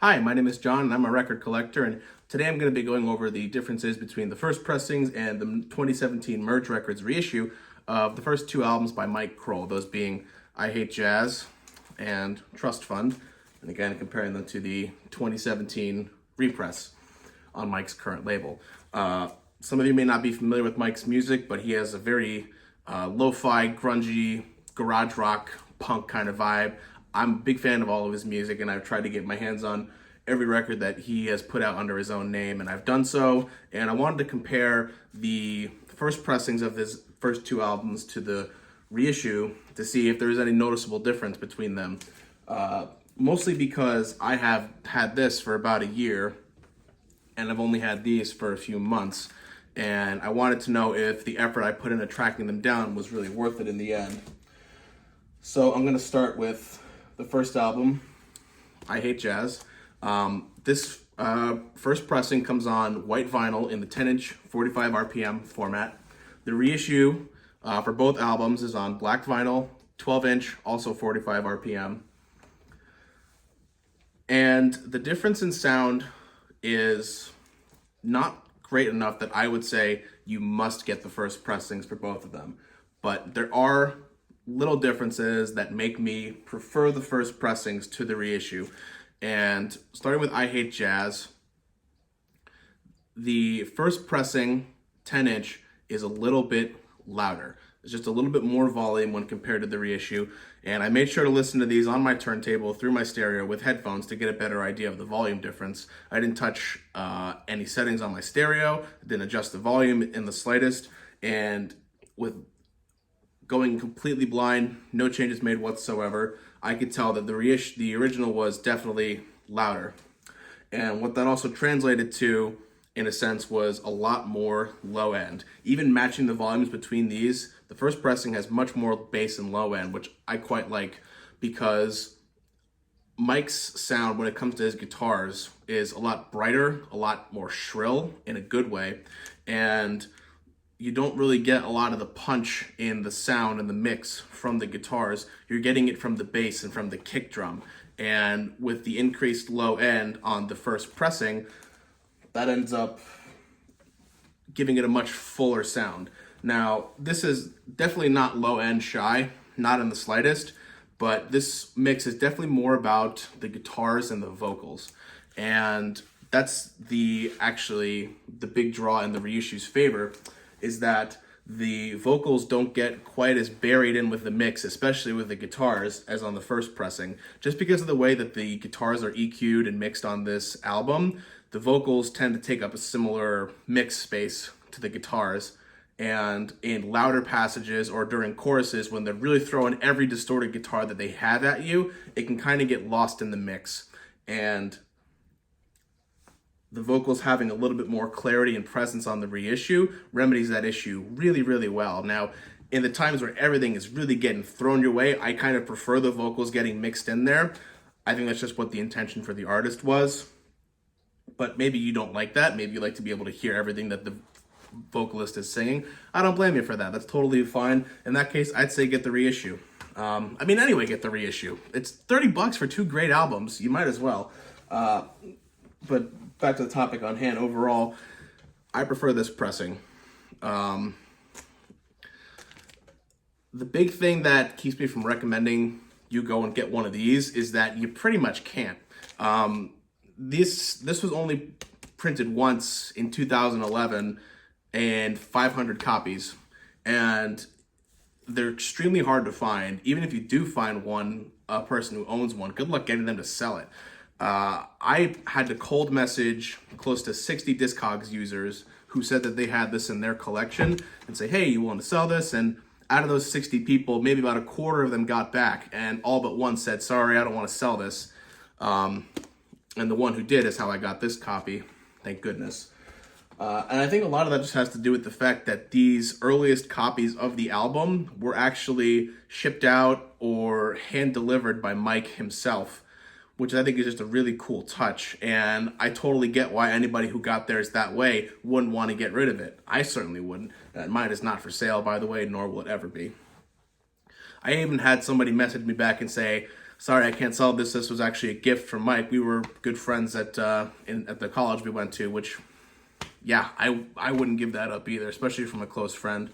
Hi, my name is John and I'm a record collector, and today I'm going to be going over the differences between the first pressings and the 2017 Merge Records reissue of the first two albums by Mike Krol, those being I Hate Jazz and Trust Fund, and again comparing them to the 2017 repress on Mike's current label. Some of you may not be familiar with Mike's music, but he has a very lo-fi, grungy, garage rock, punk kind of vibe. I'm a big fan of all of his music, and I've tried to get my hands on every record that he has put out under his own name, and I've done so. And I wanted to compare the first pressings of his first two albums to the reissue to see if there's any noticeable difference between them. Mostly because I have had this for about a year, and I've only had these for a few months, and I wanted to know if the effort I put into tracking them down was really worth it in the end. So I'm going to start with the first album, I Hate Jazz. This first pressing comes on white vinyl in the 10-inch 45 RPM format. The reissue for both albums is on black vinyl, 12-inch, also 45 RPM. And the difference in sound is not great enough that I would say you must get the first pressings for both of them. But there are little differences that make me prefer the first pressings to the reissue. And starting with I Hate Jazz, the first pressing 10-inch is a little bit louder. It's just a little bit more volume when compared to the reissue. And I made sure to listen to these on my turntable through my stereo with headphones to get a better idea of the volume difference. I didn't touch any settings on my stereo, didn't adjust the volume in the slightest, and with going completely blind, no changes made whatsoever, I could tell that the original was definitely louder. And what that also translated to, in a sense, was a lot more low end. Even matching the volumes between these, the first pressing has much more bass and low end, which I quite like, because Mike's sound when it comes to his guitars is a lot brighter, a lot more shrill in a good way, and you don't really get a lot of the punch in the sound and the mix from the guitars. You're getting it from the bass and from the kick drum. And with the increased low end on the first pressing, that ends up giving it a much fuller sound. Now, this is definitely not low end shy, not in the slightest, but this mix is definitely more about the guitars and the vocals. And that's actually the big draw in the reissue's favor, is that the vocals don't get quite as buried in with the mix, especially with the guitars, as on the first pressing. Just because of the way that the guitars are EQ'd and mixed on this album, the vocals tend to take up a similar mix space to the guitars. And in louder passages or during choruses, when they're really throwing every distorted guitar that they have at you, it can kind of get lost in the mix. And the vocals having a little bit more clarity and presence on the reissue remedies that issue really, really well. Now, in the times where everything is really getting thrown your way, I kind of prefer the vocals getting mixed in there. I think that's just what the intention for the artist was. But maybe you don't like that. Maybe you like to be able to hear everything that the vocalist is singing. I don't blame you for that. That's totally fine. In that case, I'd say get the reissue. Anyway, get the reissue. It's $30 for two great albums. You might as well. But back to the topic on hand, overall, I prefer this pressing. The big thing that keeps me from recommending you go and get one of these is that you pretty much can't. This was only printed once in 2011 and 500 copies, and they're extremely hard to find. Even if you do find one, a person who owns one, good luck getting them to sell it. I had to cold message close to 60 Discogs users who said that they had this in their collection and say, hey, you want to sell this? And out of those 60 people, maybe about a quarter of them got back, and all but one said, sorry, I don't want to sell this. And the one who did is how I got this copy, thank goodness. And I think a lot of that just has to do with the fact that these earliest copies of the album were actually shipped out or hand-delivered by Mike himself, which I think is just a really cool touch. And I totally get why anybody who got theirs that way wouldn't want to get rid of it. I certainly wouldn't. Mine is not for sale, by the way, nor will it ever be. I even had somebody message me back and say, sorry I can't sell this. This was actually a gift from Mike. We were good friends at the college we went to, which, yeah, I wouldn't give that up either, especially from a close friend.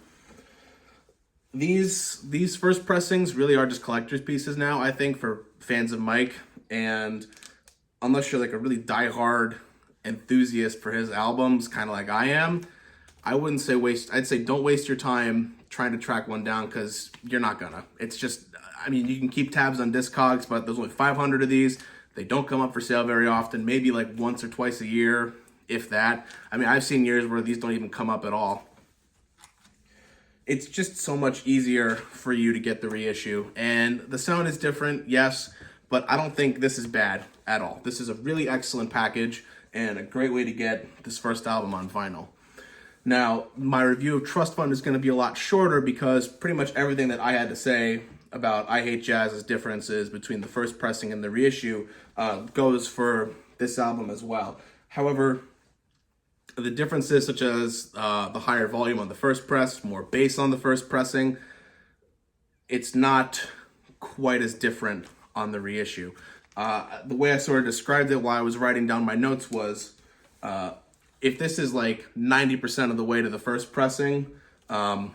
These first pressings really are just collector's pieces now, I think, for fans of Mike. And unless you're like a really diehard enthusiast for his albums, kind of like I am, I wouldn't say I'd say don't waste your time trying to track one down, because you're not gonna. It's just, I mean, you can keep tabs on Discogs, but there's only 500 of these. They don't come up for sale very often, maybe like once or twice a year, if that. I mean, I've seen years where these don't even come up at all. It's just so much easier for you to get the reissue. And the sound is different, yes, but I don't think this is bad at all. This is a really excellent package and a great way to get this first album on vinyl. Now, my review of Trust Fund is going to be a lot shorter because pretty much everything that I had to say about I Hate Jazz's differences between the first pressing and the reissue goes for this album as well. However, the differences such as the higher volume on the first press, more bass on the first pressing, it's not quite as different on the reissue. The way I sort of described it while I was writing down my notes was, if this is like 90% of the way to the first pressing of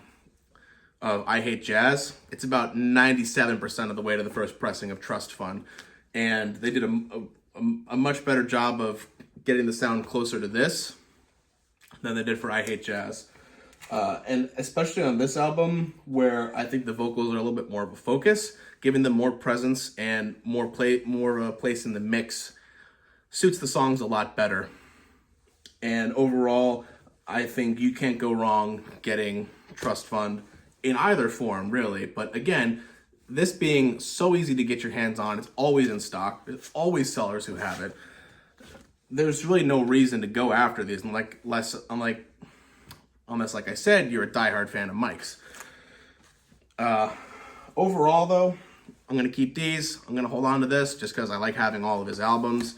I Hate Jazz, it's about 97% of the way to the first pressing of Trust Fund. And they did a much better job of getting the sound closer to this than they did for I Hate Jazz. And especially on this album, where I think the vocals are a little bit more of a focus, giving them more presence and more place in the mix suits the songs a lot better. And overall, I think you can't go wrong getting Trust Fund in either form, really. But again, this being so easy to get your hands on, it's always in stock. There's always sellers who have it. There's really no reason to go after these, unless, like I said, you're a diehard fan of Mike's. Overall, though, I'm going to keep these. I'm going to hold on to this just because I like having all of his albums.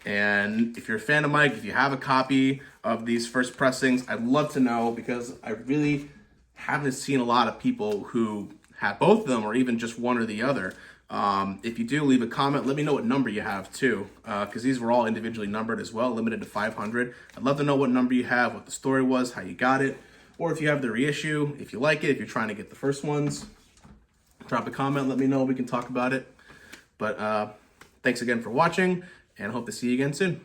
And if you're a fan of Mike, if you have a copy of these first pressings, I'd love to know, because I really haven't seen a lot of people who have both of them or even just one or the other. If you do, leave a comment. Let me know what number you have too, because these were all individually numbered as well, limited to 500. I'd love to know what number you have, what the story was, how you got it, or if you have the reissue, if you like it, if you're trying to get the first ones. Drop a comment, let me know, we can talk about it. But thanks again for watching, and hope to see you again soon.